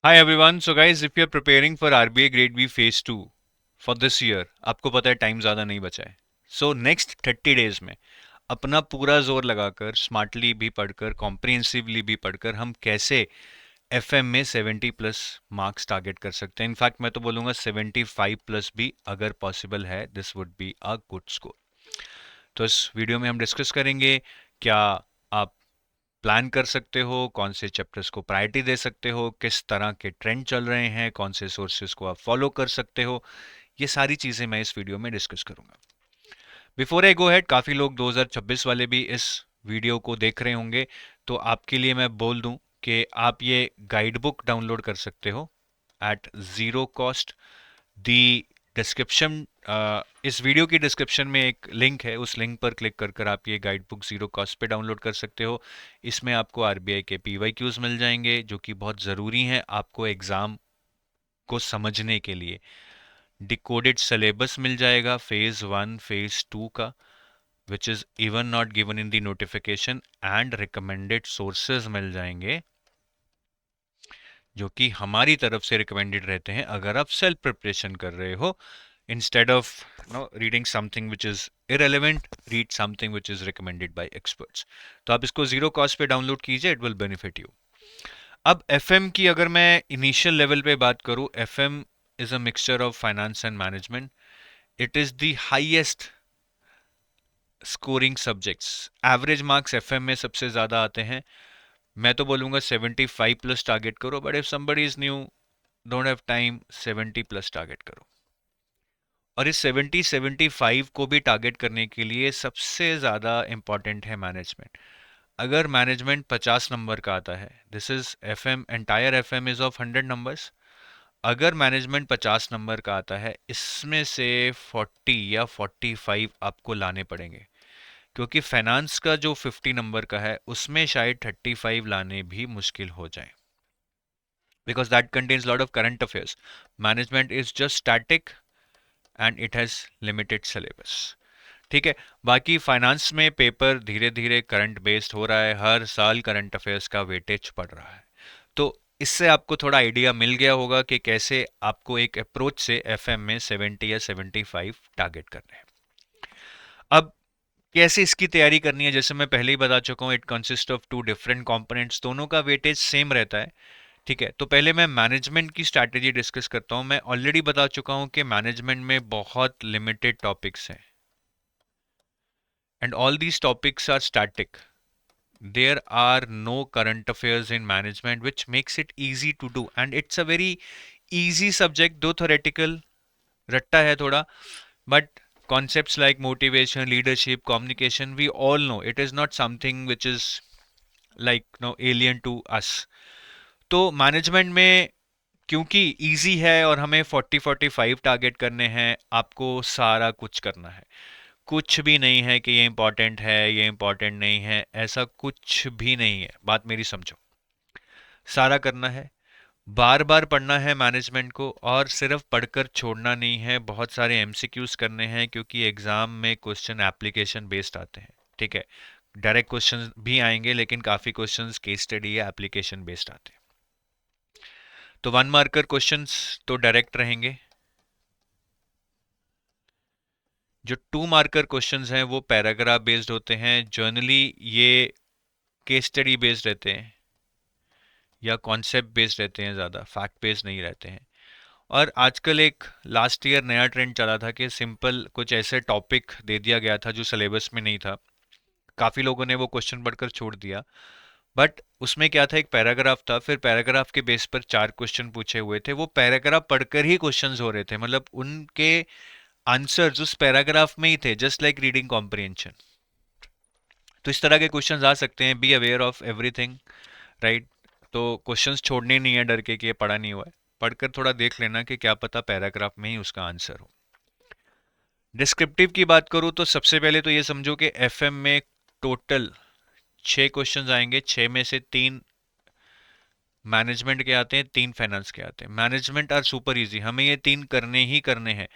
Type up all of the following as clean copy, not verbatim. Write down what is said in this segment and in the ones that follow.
Hi everyone. So guys, if you're preparing for RBI Grade B Phase 2 for this year, आपको पता है time ज़्यादा नहीं बचा है. So नेक्स्ट 30 डेज में अपना पूरा जोर लगाकर स्मार्टली भी पढ़कर कॉम्प्रिहेंसिवली भी पढ़कर हम कैसे एफएम में 70 प्लस मार्क्स टारगेट कर सकते हैं. इनफैक्ट मैं तो बोलूँगा 75 प्लस भी अगर पॉसिबल है, this would be a good score. तो इस वीडियो में हम डिस्कस करेंगे क्या आप प्लान कर सकते हो, कौन से चैप्टर्स को प्रायोरिटी दे सकते हो, किस तरह के ट्रेंड चल रहे हैं, कौन से सोर्सेज को आप फॉलो कर सकते हो. ये सारी चीज़ें मैं इस वीडियो में डिस्कस करूंगा. बिफोर आई गो हेड, काफ़ी लोग 2026 वाले भी इस वीडियो को देख रहे होंगे, तो आपके लिए मैं बोल दूं कि आप ये गाइड बुक डाउनलोड कर सकते हो at zero cost. The description, इस वीडियो की डिस्क्रिप्शन में एक लिंक है, उस लिंक पर क्लिक कर कर आप ये गाइड बुक ज़ीरो कॉस्ट पे डाउनलोड कर सकते हो. इसमें आपको आरबीआई के पीवाईक्यूज मिल जाएंगे जो कि बहुत ज़रूरी हैं आपको एग्ज़ाम को समझने के लिए. डिकोडेड सिलेबस मिल जाएगा फेज़ 1 फेज़ 2 का, which is even not given in the notification. And recommended sources मिल जाएंगे जो कि हमारी तरफ से रिकमेंडेड रहते हैं अगर आप सेल्फ प्रिपरेशन कर रहे हो. Instead of reading something which is irrelevant, read something which is recommended by experts. तो आप इसको जीरो कॉस्ट पे डाउनलोड कीजिए, इट विल बेनिफिट यू. अब एफएम की अगर मैं इनिशियल लेवल पे बात करूं, FM is a mixture of finance and management. It is the highest scoring subjects. Average marks FM में सबसे ज़्यादा आते हैं. मैं तो बोलूँगा 75 प्लस टारगेट करो, but if somebody is new, don't have time, 70 plus target करो. और इस 70-75 को भी टारगेट करने के लिए सबसे ज़्यादा इम्पॉर्टेंट है मैनेजमेंट. अगर मैनेजमेंट 50 नंबर का आता है, this is FM, entire FM is of 100 numbers. अगर मैनेजमेंट 50 नंबर का आता है, इसमें से 40 या 45 आपको लाने पड़ेंगे, क्योंकि फाइनेंस का जो 50 नंबर का है उसमें शायद 35 लाने भी मुश्किल हो जाए, because that contains lot of current affairs. Management is just static and it has limited syllabus. ठीक है. बाकी फाइनेंस में पेपर धीरे धीरे करंट बेस्ड हो रहा है, हर साल करंट अफेयर्स का वेटेज बढ़ रहा है. तो इससे आपको थोड़ा आइडिया मिल गया होगा कि कैसे आपको एक अप्रोच से एफएम में 70 या 75 टारगेट करने हैं. अब कैसे इसकी तैयारी करनी है, जैसे मैं पहले ही बता चुका हूँ, it consist of two different components, दोनों का वेटेज सेम रहता है. ठीक है. तो पहले मैं मैनेजमेंट की स्ट्रैटेजी डिस्कस करता हूँ. मैं ऑलरेडी बता चुका हूँ कि मैनेजमेंट में बहुत लिमिटेड टॉपिक्स हैं and all these topics are static. There are no current affairs in management, which makes it easy to do, and it's a very easy subject, though theoretical ratta hai thoda. But concepts like motivation, leadership, communication, we all know it is not something which is like alien to us. तो management में क्योंकि easy है और हमें 40-45 target करने हैं, आपको सारा कुछ करना है. कुछ भी नहीं है कि ये इंपॉर्टेंट है, ये इंपॉर्टेंट नहीं है, ऐसा कुछ भी नहीं है. बात मेरी समझो, सारा करना है, बार बार पढ़ना है मैनेजमेंट को, और सिर्फ पढ़कर छोड़ना नहीं है, बहुत सारे एमसीक्यूज करने हैं, क्योंकि एग्जाम में क्वेश्चन एप्लीकेशन बेस्ड आते हैं. ठीक है. डायरेक्ट क्वेश्चन भी आएंगे, लेकिन काफ़ी क्वेश्चंस केस स्टडी या एप्लीकेशन बेस्ड आते हैं. तो वन मार्कर क्वेश्चंस तो डायरेक्ट रहेंगे. जो टू मार्कर क्वेश्चंस हैं वो पैराग्राफ बेस्ड होते हैं. जनरली ये केस स्टडी बेस्ड रहते हैं या कॉन्सेप्ट बेस्ड रहते हैं, ज़्यादा फैक्ट बेस्ड नहीं रहते हैं. और आजकल एक लास्ट ईयर नया ट्रेंड चला था कि सिंपल कुछ ऐसे टॉपिक दे दिया गया था जो सिलेबस में नहीं था. काफ़ी लोगों ने वो क्वेश्चन पढ़कर छोड़ दिया. बट उसमें क्या था, एक पैराग्राफ था, फिर पैराग्राफ के बेस पर चार क्वेश्चन पूछे हुए थे. वो पैराग्राफ पढ़कर ही क्वेश्चंस हो रहे थे, मतलब उनके आंसर्स उस पैराग्राफ में ही थे, जस्ट लाइक रीडिंग कॉम्प्रिहेंशन. तो इस तरह के क्वेश्चंस आ सकते हैं. Be aware of everything, right. तो क्वेश्चंस छोड़ने नहीं है डर के कि ये पढ़ा नहीं हुआ है. पढ़कर थोड़ा देख लेना कि क्या पता पैराग्राफ में ही उसका आंसर हो. डिस्क्रिप्टिव की बात करूँ तो सबसे पहले तो ये समझो कि एफएम में टोटल 6 क्वेश्चंस आएंगे. 6 में से 3 मैनेजमेंट के आते हैं, 3 फाइनेंस के आते हैं. मैनेजमेंट आर सुपर इजी, हमें ये 3 करने ही करने हैं.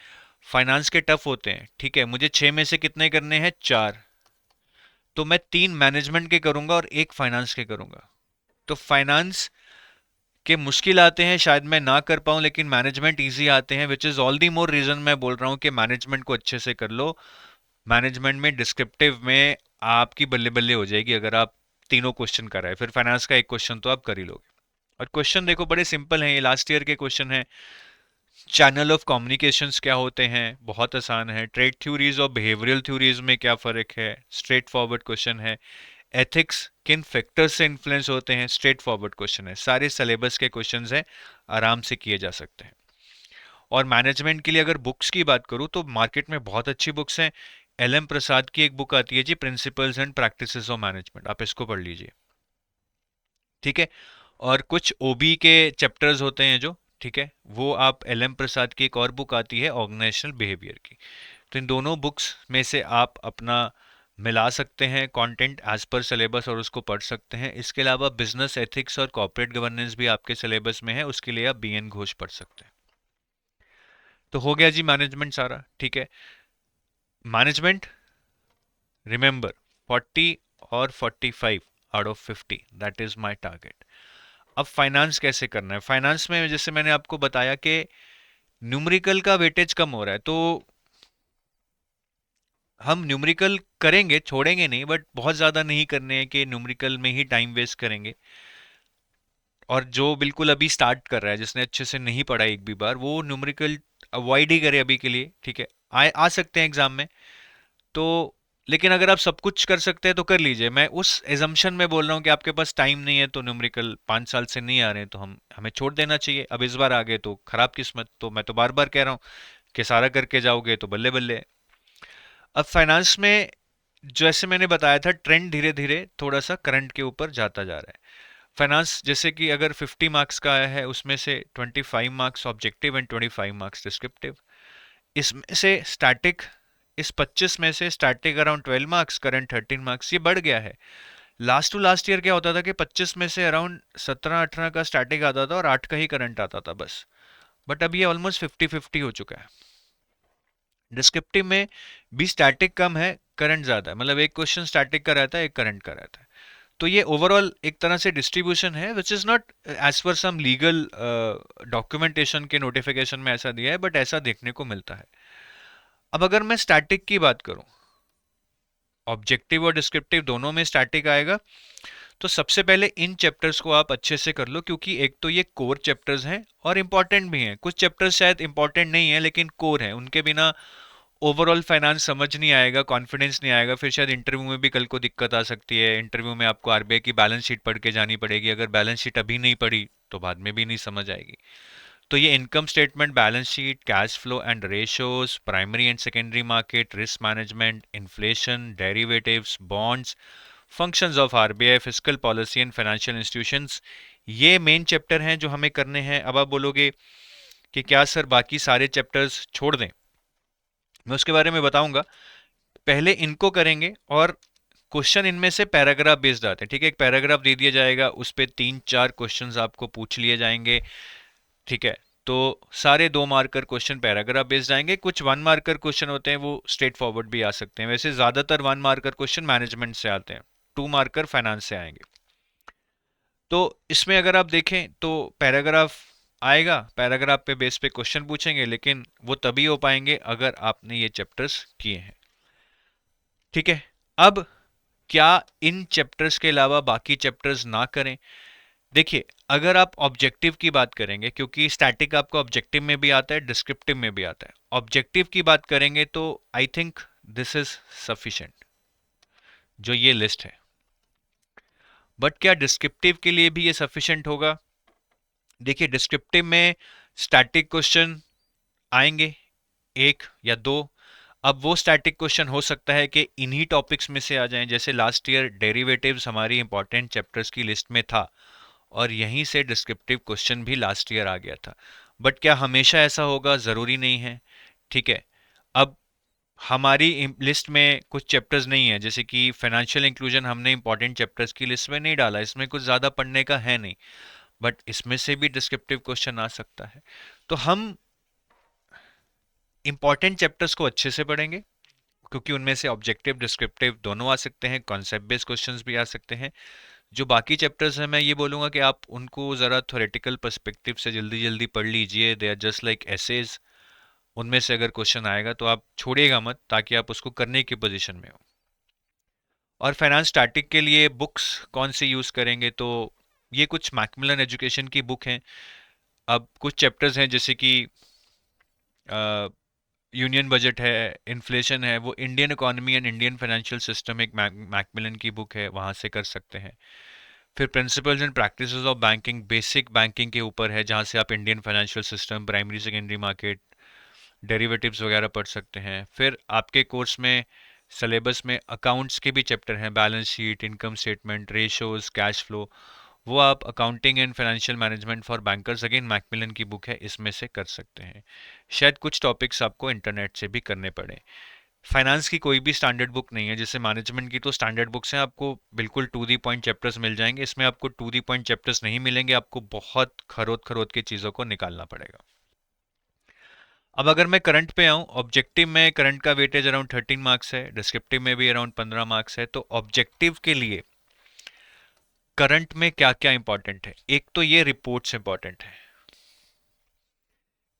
फाइनेंस के टफ होते हैं. ठीक है. मुझे 6 में से कितने करने हैं, 4. तो मैं 3 मैनेजमेंट के करूंगा और 1 फाइनेंस के करूंगा. तो फाइनेंस कि मुश्किल आते हैं शायद मैं ना कर पाऊं, लेकिन मैनेजमेंट इजी आते हैं, which is all the more reason मैं बोल रहा हूं कि मैनेजमेंट को अच्छे से कर लो। मैनेजमेंट में डिस्क्रिप्टिव में आपकी बल्ले बल्ले हो जाएगी अगर आप तीनों क्वेश्चन कराए, फिर फाइनेंस का एक क्वेश्चन तो आप कर ही लोगे। और क्वेश्चन देखो बड़े सिंपल हैं, ये लास्ट ईयर के क्वेश्चन है। चैनल ऑफ कम्युनिकेशंस क्या होते हैं, बहुत आसान है। ट्रेड थ्योरीज और बिहेवियरल थ्योरीज में क्या फर्क है, स्ट्रेट फॉरवर्ड क्वेश्चन है। एथिक्स किन फैक्टर्स से इन्फ्लुएंस होते हैं, स्ट्रेट फॉरवर्ड क्वेश्चन है। सारे सिलेबस के क्वेश्चंस हैं, आराम से किए जा सकते हैं। और मैनेजमेंट के लिए अगर बुक्स की बात करूं तो मार्केट में बहुत अच्छी बुक्स हैं। एल एम प्रसाद की एक बुक आती है जी, principles and practices of management, आप इसको पढ़ लीजिए, ठीक है। और कुछ ओबी के चैप्टर्स होते हैं जो, ठीक है, वो आप एल एम प्रसाद की एक और बुक आती है ऑर्गेनाइजेशनल बिहेवियर की। तो इन दोनों बुक्स में से आप अपना मिला सकते हैं कंटेंट एज पर सिलेबस और उसको पढ़ सकते हैं। इसके अलावा बिजनेस एथिक्स और कॉर्पोरेट गवर्नेंस भी आपके सिलेबस में है, उसके लिए आप बी एन घोष पढ़ सकते हैं। तो हो गया जी मैनेजमेंट सारा, ठीक है। मैनेजमेंट रिमेंबर 40 और 45 out of 50, that is my target. अब फाइनेंस कैसे करना है? फाइनेंस में जैसे मैंने आपको बताया कि न्यूमेरिकल का वेटेज कम हो रहा है, तो हम न्यूमेरिकल करेंगे, छोड़ेंगे नहीं, बट बहुत ज़्यादा नहीं करने हैं कि न्यूमेरिकल में ही टाइम वेस्ट करेंगे। और जो बिल्कुल अभी स्टार्ट कर रहा है, जिसने अच्छे से नहीं पढ़ा एक भी बार, वो न्यूमेरिकल अवॉइड ही करे अभी के लिए, ठीक है। आ सकते हैं एग्जाम में तो, लेकिन अगर आप सब कुछ कर सकते हैं तो कर लीजिए। मैं उस एजम्पशन में बोल रहा हूँ कि आपके पास टाइम नहीं है, तो न्यूमेरिकल 5 साल से नहीं आ रहे हैं तो हमें छोड़ देना चाहिए। अब इस बार आ गए तो खराब किस्मत, तो मैं तो बार बार कह रहा हूँ कि सारा करके जाओगे तो बल्ले बल्ले। अब फाइनेंस में जैसे मैंने बताया था, ट्रेंड धीरे धीरे थोड़ा सा करंट के ऊपर जाता जा रहा है। फाइनेंस जैसे कि अगर 50 मार्क्स का आया है, उसमें से 25 marks objective and 25 marks descriptive. इसमें से स्टैटिक, इस 25 में से static around 12 marks, current 13 marks, ये बढ़ गया है। लास्ट टू लास्ट ईयर क्या होता था कि 25 में से अराउंड 17-18 का स्टैटिक आता था और 8 का ही करंट आता था बस। बट अब ये ऑलमोस्ट 50-50 हो चुका है। डिस्क्रिप्टिव में भी स्टैटिक कम है, करंट ज्यादा है, मतलब एक क्वेश्चन स्टैटिक का रहता है, एक करंट का रहता है। तो ये ओवरऑल एक तरह से डिस्ट्रीब्यूशन है, which is not as per some legal documentation के नोटिफिकेशन में ऐसा दिया है, बट ऐसा देखने को मिलता है। अब अगर मैं स्टैटिक की बात करूं, ऑब्जेक्टिव और डिस्क्रिप्टिव दोनों में स्टैटिक आएगा। तो सबसे पहले इन चैप्टर्स को आप अच्छे से कर लो, क्योंकि एक तो ये कोर चैप्टर्स हैं और इंपॉर्टेंट भी हैं। कुछ चैप्टर्स शायद इंपॉर्टेंट नहीं है लेकिन कोर हैं, उनके बिना ओवरऑल फाइनेंस समझ नहीं आएगा, कॉन्फिडेंस नहीं आएगा, फिर शायद इंटरव्यू में भी कल को दिक्कत आ सकती है। इंटरव्यू में आपको आरबीआई की बैलेंस शीट पढ़ के जानी पड़ेगी, अगर बैलेंस शीट अभी नहीं पढ़ी तो बाद में भी नहीं समझ आएगी। तो ये income statement, balance sheet, cash flow and ratios, primary and secondary market, risk management, inflation, derivatives, bonds, functions of RBI, fiscal policy and financial institutions, ये मेन चैप्टर हैं जो हमें करने हैं। अब आप बोलोगे कि क्या सर बाकी सारे चैप्टर्स छोड़ दें? मैं उसके बारे में बताऊंगा, पहले इनको करेंगे। और क्वेश्चन इनमें से पैराग्राफ बेस्ड आते हैं, ठीक है। एक पैराग्राफ दे दिया जाएगा, उस पे 3-4 क्वेश्चंस आपको पूछ लिए जाएंगे, ठीक है। तो सारे 2 मार्कर क्वेश्चन पैराग्राफ बेस्ड आएंगे। कुछ 1 मार्कर क्वेश्चन होते हैं, वो स्ट्रेट फॉरवर्ड भी आ सकते हैं। वैसे ज्यादातर 1 मार्कर क्वेश्चन मैनेजमेंट से आते हैं, 2 मार्कर फाइनेंस से आएंगे। तो इसमें अगर आप देखें तो पैराग्राफ आएगा, पैराग्राफ पे बेस पे क्वेश्चन पूछेंगे, लेकिन वो तभी हो पाएंगे अगर आपने ये चैप्टर्स किए हैं, ठीक है। अब क्या इन चैप्टर्स के अलावा बाकी चैप्टर्स ना करें? देखिए, अगर आप ऑब्जेक्टिव की बात करेंगे, क्योंकि स्टैटिक आपको ऑब्जेक्टिव में भी आता है, डिस्क्रिप्टिव में भी आता है, ऑब्जेक्टिव की बात करेंगे तो I think this is sufficient जो ये लिस्ट है। बट क्या डिस्क्रिप्टिव के लिए भी ये सफिशिएंट होगा? देखिए, डिस्क्रिप्टिव में स्टैटिक क्वेश्चन आएंगे, 1 या 2। अब वो स्टैटिक क्वेश्चन हो सकता है कि इन्हीं टॉपिक्स में से आ जाएं, जैसे लास्ट ईयर डेरिवेटिव्स हमारी इंपॉर्टेंट चैप्टर्स की लिस्ट में था और यहीं से डिस्क्रिप्टिव क्वेश्चन भी लास्ट ईयर आ गया था। बट क्या हमेशा ऐसा होगा? ज़रूरी नहीं है, ठीक है। अब हमारी लिस्ट में कुछ चैप्टर्स नहीं है, जैसे कि फाइनेंशियल इंक्लूजन हमने इंपॉर्टेंट चैप्टर्स की लिस्ट में नहीं डाला, इसमें कुछ ज़्यादा पढ़ने का है नहीं, बट इसमें से भी डिस्क्रिप्टिव क्वेश्चन आ सकता है। तो हम इंपॉर्टेंट चैप्टर्स को अच्छे से पढ़ेंगे, क्योंकि उनमें से ऑब्जेक्टिव डिस्क्रिप्टिव दोनों आ सकते हैं, कॉन्सेप्ट बेस्ड क्वेश्चंस भी आ सकते हैं। जो बाकी चैप्टर्स हैं मैं ये बोलूँगा कि आप उनको ज़रा थ्योरेटिकल पर्सपेक्टिव से जल्दी जल्दी पढ़ लीजिए, they are just like essays. उनमें से अगर क्वेश्चन आएगा तो आप छोड़िएगा मत, ताकि आप उसको करने की पोजीशन में हो। और फाइनेंस स्टैटिक के लिए बुक्स कौन सी यूज़ करेंगे, तो ये कुछ मैकमिलन एजुकेशन की बुक हैं। अब कुछ चैप्टर्स हैं जैसे कि यूनियन बजट है, इन्फ्लेशन है, वो Indian economy and Indian financial system एक मैकमिलन की बुक है, वहाँ से कर सकते हैं। फिर principles and practices of banking, basic banking के ऊपर है, जहाँ से आप Indian financial system, primary secondary market, derivatives वगैरह पढ़ सकते हैं। फिर आपके कोर्स में सिलेबस में अकाउंट्स के भी चैप्टर हैं, balance sheet, income statement, ratios, cash flow, वो आप accounting and financial management for bankers, again Macmillan की बुक है, इसमें से कर सकते हैं। शायद कुछ टॉपिक्स आपको इंटरनेट से भी करने पड़े। फाइनेंस की कोई भी स्टैंडर्ड बुक नहीं है, जैसे मैनेजमेंट की तो स्टैंडर्ड बुक्स हैं, आपको बिल्कुल टू दी पॉइंट चैप्टर्स मिल जाएंगे। इसमें आपको टू दी पॉइंट चैप्टर्स नहीं मिलेंगे, आपको बहुत खरोद खरोद के चीज़ों को निकालना पड़ेगा। अब अगर मैं करंट पे आऊँ, ऑब्जेक्टिव में करंट का वेटेज अराउंड 13 मार्क्स है, डिस्क्रिप्टिव में भी अराउंड 15 मार्क्स है। तो ऑब्जेक्टिव के लिए करंट में क्या क्या इंपॉर्टेंट है, एक तो ये रिपोर्ट्स इंपॉर्टेंट है,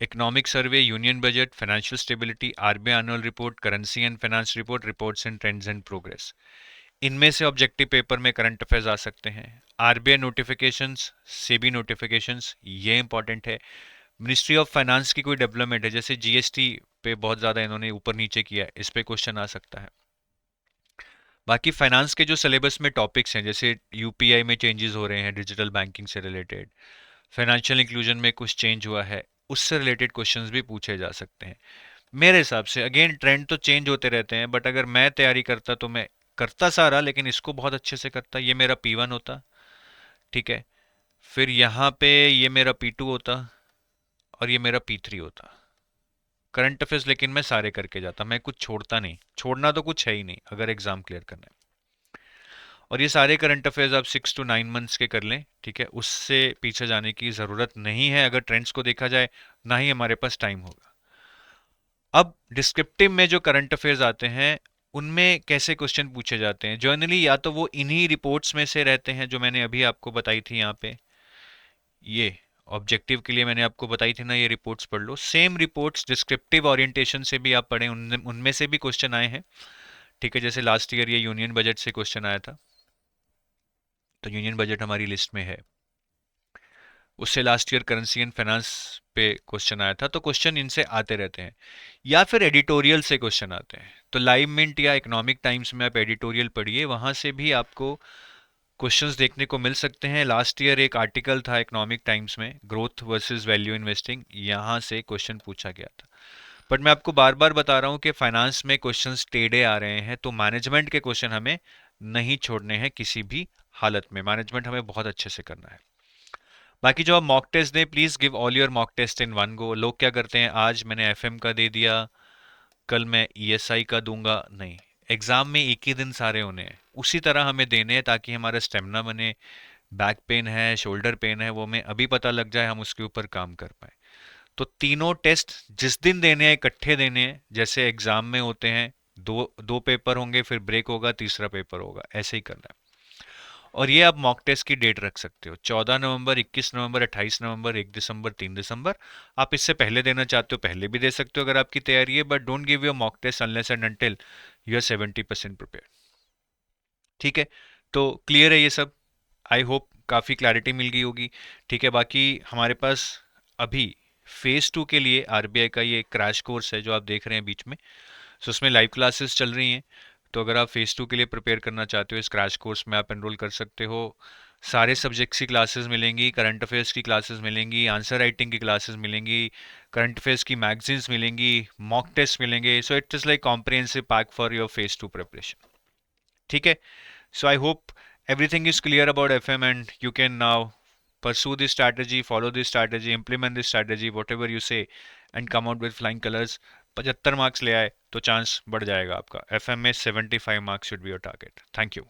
economic survey, union budget, financial stability, RBI annual report, currency and finance report, reports and trends and progress. इनमें से ऑब्जेक्टिव पेपर में करंट अफेयर्स आ सकते हैं। आरबीआई नोटिफिकेशंस, सेबी नोटिफिकेशंस, ये इंपॉर्टेंट है। मिनिस्ट्री ऑफ फाइनेंस की कोई डेवलपमेंट है, जैसे जीएसटी पे बहुत ज़्यादा इन्होंने ऊपर नीचे किया है, इस पे क्वेश्चन आ सकता है। बाकी फाइनेंस के जो सिलेबस में टॉपिक्स हैं, जैसे यूपीआई में चेंजेस हो रहे हैं डिजिटल बैंकिंग से रिलेटेड, फाइनेंशियल इंक्लूजन में कुछ चेंज हुआ है, उससे रिलेटेड क्वेश्चंस भी पूछे जा सकते हैं। मेरे हिसाब से अगेन ट्रेंड तो चेंज होते रहते हैं, बट अगर मैं तैयारी करता तो मैं करता सारा, लेकिन इसको बहुत अच्छे से करता। ये मेरा P1 होता, ठीक है, फिर यहाँ पे ये मेरा P2 होता, और ये मेरा P3 होता। करंट अफेयर्स लेकिन मैं सारे करके जाता, मैं कुछ छोड़ता नहीं, छोड़ना तो कुछ है ही नहीं अगर एग्जाम क्लियर करना है। और ये सारे करंट अफेयर्स आप 6 to 9 मंथ्स के कर लें, ठीक है, उससे पीछे जाने की ज़रूरत नहीं है अगर ट्रेंड्स को देखा जाए, ना ही हमारे पास टाइम होगा। अब डिस्क्रिप्टिव में जो करंट अफेयर्स आते हैं, उनमें कैसे क्वेश्चन पूछे जाते हैं, जर्नली या तो वो इन्हीं रिपोर्ट्स में से रहते हैं जो मैंने अभी आपको बताई थी यहाँ पे, ये ऑब्जेक्टिव के लिए मैंने आपको बताई थी ना, ये रिपोर्ट्स पढ़ लो। सेम रिपोर्ट्स डिस्क्रिप्टिव ओरिएंटेशन से भी आप पढ़ें, उनमें से भी क्वेश्चन आए हैं, ठीक है। जैसे लास्ट ईयर ये यूनियन बजट से क्वेश्चन आया था, तो यूनियन बजट हमारी लिस्ट में है। उससे last year currency and finance पे क्वेश्चन आया था, तो क्वेश्चन इनसे आते रहते हैं। या फिर एडिटोरियल से क्वेश्चन आते हैं, तो लाइव मिंट या इकोनॉमिक टाइम्स में आप एडिटोरियल पढ़िए, वहां से भी आपको क्वेश्चंस देखने को मिल सकते हैं। लास्ट ईयर एक आर्टिकल था इकोनॉमिक टाइम्स में, ग्रोथ वर्सेस वैल्यू इन्वेस्टिंग, यहाँ से क्वेश्चन पूछा गया था। बट मैं आपको बार बार बता रहा हूँ कि फाइनेंस में क्वेश्चंस टेढ़े आ रहे हैं, तो मैनेजमेंट के क्वेश्चन हमें नहीं छोड़ने हैं किसी भी हालत में, मैनेजमेंट हमें बहुत अच्छे से करना है। बाकी जो आप मॉक टेस्ट दें, please give all your mock test in one go. लोग क्या करते हैं, आज मैंने एफएम का दे दिया, कल मैं ईएसआई का दूंगा, नहीं, एग्जाम में एक ही दिन सारे होने हैं, उसी तरह हमें देने हैं ताकि हमारा स्टेमिना बने। बैक पेन है, शोल्डर पेन है, वो हमें अभी पता लग जाए, हम उसके ऊपर काम कर पाए। तो तीनों टेस्ट जिस दिन देने हैं इकट्ठे देने हैं, जैसे एग्जाम में होते हैं, दो दो पेपर होंगे, फिर ब्रेक होगा, तीसरा पेपर होगा, ऐसे ही करना है। और ये आप मॉक टेस्ट की डेट रख सकते हो, 14 नवंबर, 21 नवंबर, 28 नवंबर, 1 दिसंबर, 3 दिसंबर। आप इससे पहले देना चाहते हो पहले भी दे सकते हो अगर आपकी तैयारी है, but don't give your mock test unless and until you are 70% prepare, ठीक है। तो क्लियर है ये सब, आई होप काफ़ी क्लैरिटी मिल गई होगी, ठीक है। बाकी हमारे पास अभी फेज़ 2 के लिए आरबीआई का ये क्रैश कोर्स है जो आप देख रहे हैं बीच में, सो उसमें लाइव क्लासेस चल रही हैं। तो अगर आप फेज़ 2 के लिए प्रिपेयर करना चाहते हो, इस क्रैश कोर्स में आप एनरोल कर सकते हो। सारे सब्जेक्ट्स की क्लासेस मिलेंगी, करंट अफेयर्स की क्लासेस मिलेंगी, आंसर राइटिंग की क्लासेस मिलेंगी, करंट अफेयर्स की मैगजीन्स मिलेंगी, मॉक टेस्ट मिलेंगे। So it is like comprehensive pack for your phase 2 preparation, ठीक है। So I hope everything is clear about FM and you can now pursue this strategy, follow this strategy, implement this strategy, whatever you say, and come out with flying colors. 75 marks ले आए तो chance बढ़ जाएगा आपका। FM में 75 marks should be your target. Thank you.